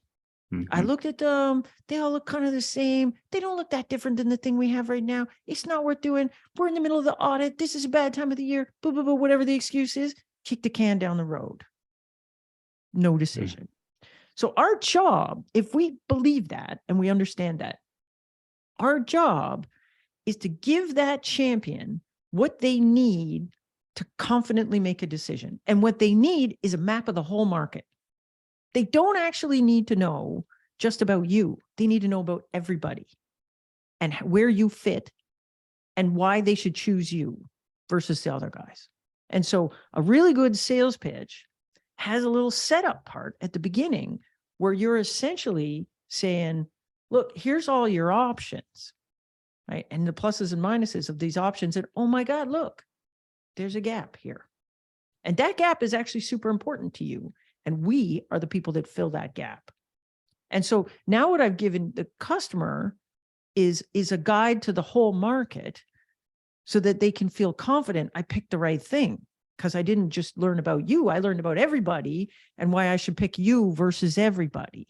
S2: I
S1: Mhm.
S2: looked at them. They all look kind of the same. They don't look that different than the thing we have right now. It's not worth doing. We're in the middle of the audit. This is a bad time of the year. Blah, blah, blah, whatever the excuse is, kick the can down the road. No decision. So our job, if we believe that and we understand that, our job is to give that champion what they need to confidently make a decision. And what they need is a map of the whole market. They don't actually need to know just about you. They need to know about everybody and where you fit and why they should choose you versus the other guys. And so a really good sales pitch has a little setup part at the beginning where you're essentially saying, look, here's all your options, right? And the pluses and minuses of these options. And oh my God, look, there's a gap here. And that gap is actually super important to you. And we are the people that fill that gap. And so now what I've given the customer is a guide to the whole market so that they can feel confident I picked the right thing, because I didn't just learn about you. I learned about everybody and why I should pick you versus everybody.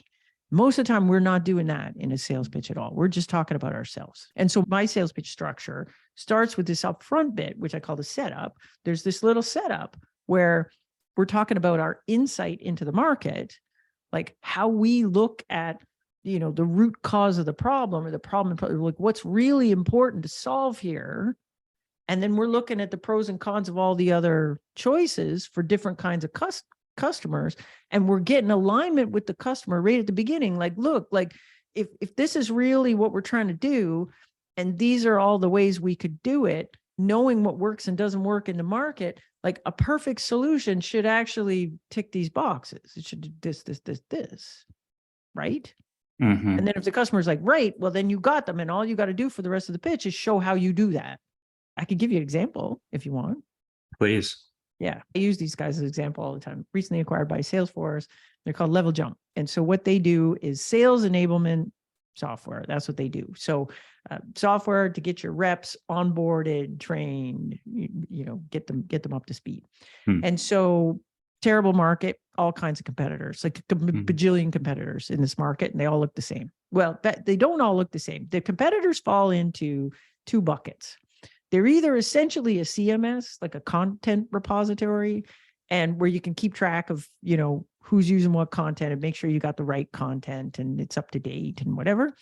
S2: Most of the time, we're not doing that in a sales pitch at all. We're just talking about ourselves. And so my sales pitch structure starts with this upfront bit, which I call the setup. There's this little setup where we're talking about our insight into the market, like how we look at, the root cause of the problem or the problem, like what's really important to solve here. And then we're looking at the pros and cons of all the other choices for different kinds of customers. And we're getting alignment with the customer right at the beginning. Like, look, like if this is really what we're trying to do, and these are all the ways we could do it, knowing what works and doesn't work in the market, like a perfect solution should actually tick these boxes. It should do this, right?
S1: Mhm.
S2: And then if the customer's like, right, well, then you got them. And all you got to do for the rest of the pitch is show how you do that. I could give you an example if you want.
S1: Please.
S2: Yeah. I use these guys as an example all the time. Recently acquired by Salesforce. They're called Level Jump. And so what they do is sales enablement software. That's what they do. So software to get your reps onboarded, trained, get them up to speed.
S1: Hmm.
S2: And so terrible market, all kinds of competitors, like a bajillion competitors in this market, and they all look the same. Well, they don't all look the same. The competitors fall into two buckets. They're either essentially a CMS, like a content repository, and where you can keep track of, who's using what content and make sure you got the right content and it's up to date and whatever.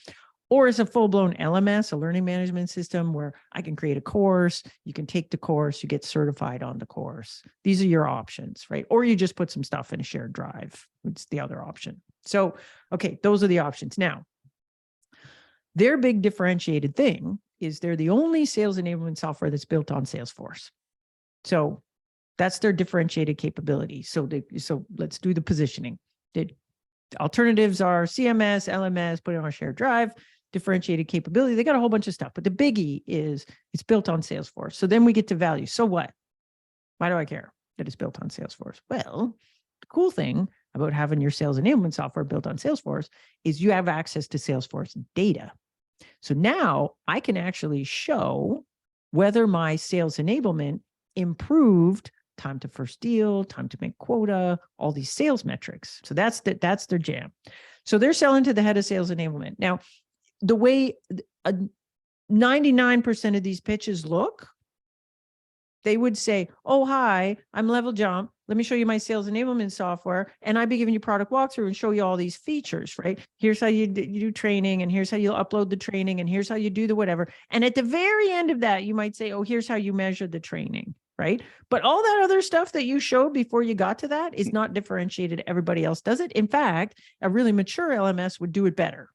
S2: Or it's a full-blown LMS, a learning management system, where I can create a course, you can take the course, you get certified on the course. These are your options, right? Or you just put some stuff in a shared drive, which is the other option. So, okay, those are the options. Now, their big differentiated thing is they're the only sales enablement software that's built on Salesforce. So that's their differentiated capability. So let's do the positioning. The alternatives are CMS, LMS, put it on a shared drive, differentiated capability. They got a whole bunch of stuff, but the biggie is it's built on Salesforce. So then we get to value. So what? Why do I care that it's built on Salesforce? Well, the cool thing about having your sales enablement software built on Salesforce is you have access to Salesforce data. So now I can actually show whether my sales enablement improved time to first deal, time to make quota, all these sales metrics. So that's their jam. So they're selling to the head of sales enablement. Now, the way 99% of these pitches look, they would say, oh, hi, I'm Level Jump. Let me show you my sales enablement software. And I'd be giving you product walkthrough and show you all these features, right? Here's how you do training, and here's how you upload the training, and here's how you do the whatever. And at the very end of that, you might say, oh, here's how you measure the training, right? But all that other stuff that you showed before you got to that is not differentiated. Everybody else does it. In fact, a really mature LMS would do it better.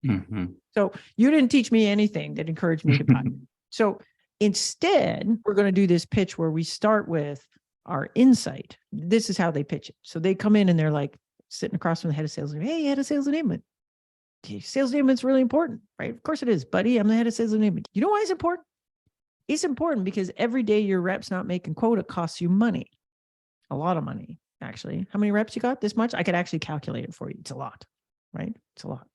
S1: Mm-hmm.
S2: So you didn't teach me anything that encouraged me to buy. So instead, we're going to do this pitch where we start with our insight. This is how they pitch it. So they come in and they're like sitting across from the head of sales. Hey, head of sales enablement. Sales enablement is really important, right? Of course it is, buddy. I'm the head of sales enablement. You know why it's important? It's important because every day your rep's not making quota costs you money. A lot of money, actually. How many reps you got? This much? I could actually calculate it for you. It's a lot, right? It's a lot.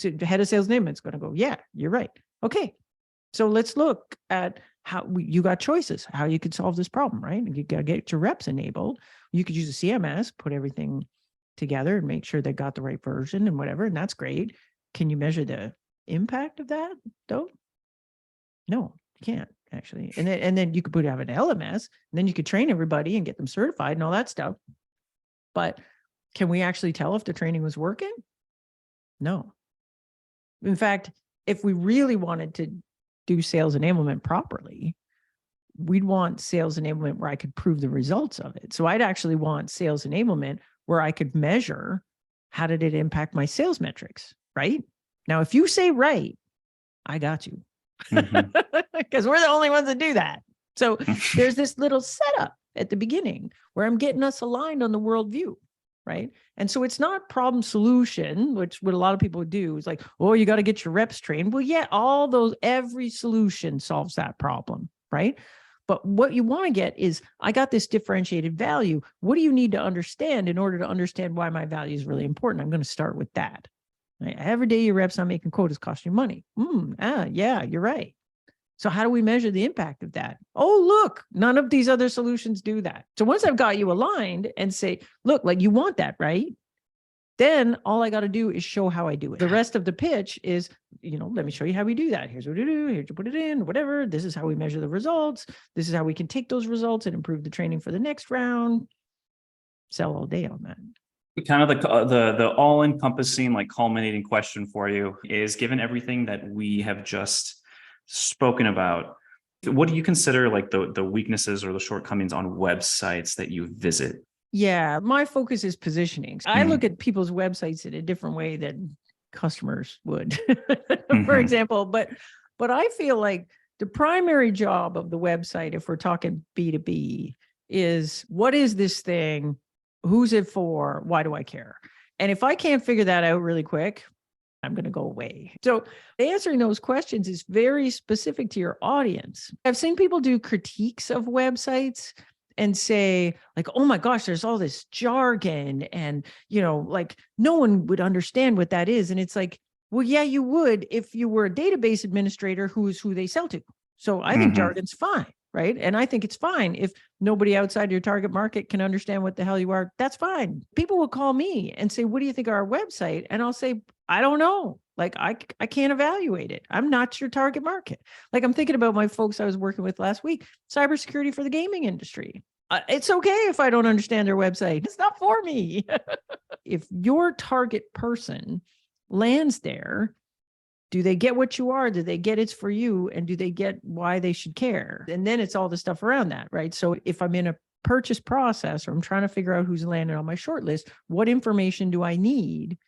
S2: So the head of sales enablement is going to go, yeah, you're right. Okay. So let's look at how you got choices, how you could solve this problem, right? You got to get your reps enabled. You could use a CMS, put everything together and make sure they got the right version and whatever. And that's great. Can you measure the impact of that though? No, you can't actually. And then you could have an LMS, and then you could train everybody and get them certified and all that stuff. But can we actually tell if the training was working? No. In fact, if we really wanted to do sales enablement properly, we'd want sales enablement where I could prove the results of it. So I'd actually want sales enablement where I could measure how did it impact my sales metrics, right? Now, if you say right, I got you. Because we're the only ones that do that. So there's this little setup at the beginning where I'm getting us aligned on the worldview, right? And so it's not problem solution, which what a lot of people do is like, oh, you got to get your reps trained. Well, yeah, every solution solves that problem, right? But what you want to get is, I got this differentiated value. What do you need to understand in order to understand why my value is really important? I'm going to start with that. Right? Every day your reps not making quotas cost you money. Yeah, you're right. So how do we measure the impact of that? Oh, look, none of these other solutions do that. So once I've got you aligned and say, look, like you want that, right? Then all I got to do is show how I do it. The rest of the pitch is, let me show you how we do that. Here's what we do. Here's you put it in, whatever. This is how we measure the results. This is how we can take those results and improve the training for the next round. Sell all day on that.
S1: Kind of the all-encompassing, like culminating question for you is, given everything that we have just spoken about, what do you consider like the weaknesses or the shortcomings on websites that you visit?
S2: Yeah, my focus is positioning. I look at people's websites in a different way than customers would, for example. But I feel like the primary job of the website, if we're talking B2B, is what is this thing? Who's it for? Why do I care? And if I can't figure that out really quick, I'm going to go away. So answering those questions is very specific to your audience. I've seen people do critiques of websites and say like, oh my gosh, there's all this jargon and, like no one would understand what that is. And it's like, well, yeah, you would if you were a database administrator who's who they sell to. So I think jargon's fine, right? And I think it's fine if nobody outside your target market can understand what the hell you are. That's fine. People will call me and say, what do you think of our website? And I'll say, I don't know. Like, I can't evaluate it. I'm not your target market. Like, I'm thinking about my folks I was working with last week, cybersecurity for the gaming industry. It's okay if I don't understand their website. It's not for me. If your target person lands there, do they get what you are? Do they get it's for you? And do they get why they should care? And then it's all the stuff around that, right? So if I'm in a purchase process or I'm trying to figure out who's landed on my short list, what information do I need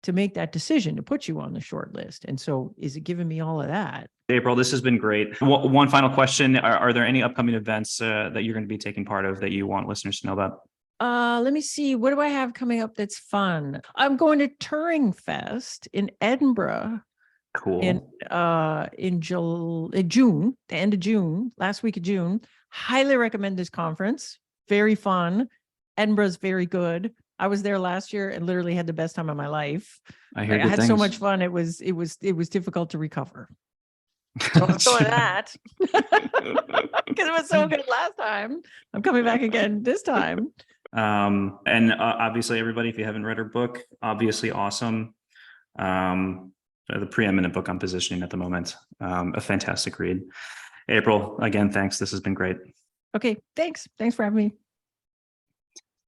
S2: to make that decision to put you on the short list? And so is it giving me all of that?
S1: April, this has been great. One final question. Are there any upcoming events that you're going to be taking part of that you want listeners to know about?
S2: Let me see. What do I have coming up that's fun? I'm going to Turing Fest in Edinburgh.
S1: Cool.
S2: In June, the end of June, last week of June. Highly recommend this conference. Very fun. Edinburgh's very good. I was there last year and literally had the best time of my life.
S1: I hear good
S2: I had
S1: things.
S2: so much fun. It was difficult to recover. So I'm going to that because it was so good last time. I'm coming back again this time.
S1: And obviously, everybody, if you haven't read her book, obviously awesome. The preeminent book on positioning at the moment. A fantastic read. April, again, thanks. This has been great.
S2: Okay, thanks. Thanks for having me.